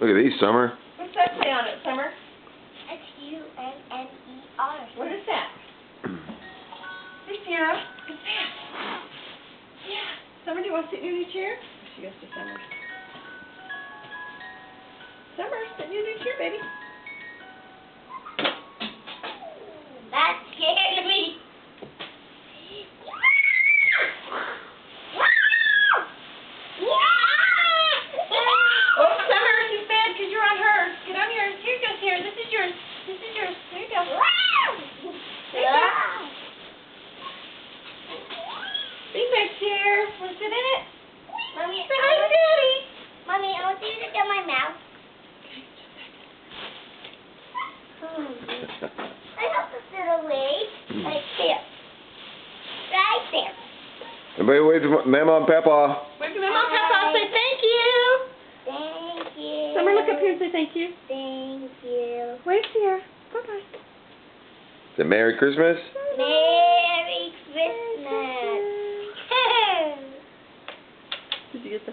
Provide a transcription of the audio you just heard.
Look at these, Summer. What's that say on it, Summer? S-U-M-M-E-R. What is that? Hey, Sarah. What's that? Yeah. Summer, do you want to sit in your new chair? She goes to Summer. Summer, sit in your new chair, baby. That scared me. Oh, Summer, she's bad because you're on hers. Get on yours. Here goes here. This is yours. This is yours. There you go. There you go. Beanbag chair. Want to sit in it? Mommy, Say hi to Daddy. Mommy, I want you to get my mouth. I have to sit away. Like this. Right there. Everybody wave to Mama and Papa. Wave to Mama and Papa. Say thank you. Thank you. Summer, look up here and say thank you. Thank you. Wave to her. Bye-bye. Say Merry Christmas. Merry Christmas. Did you get the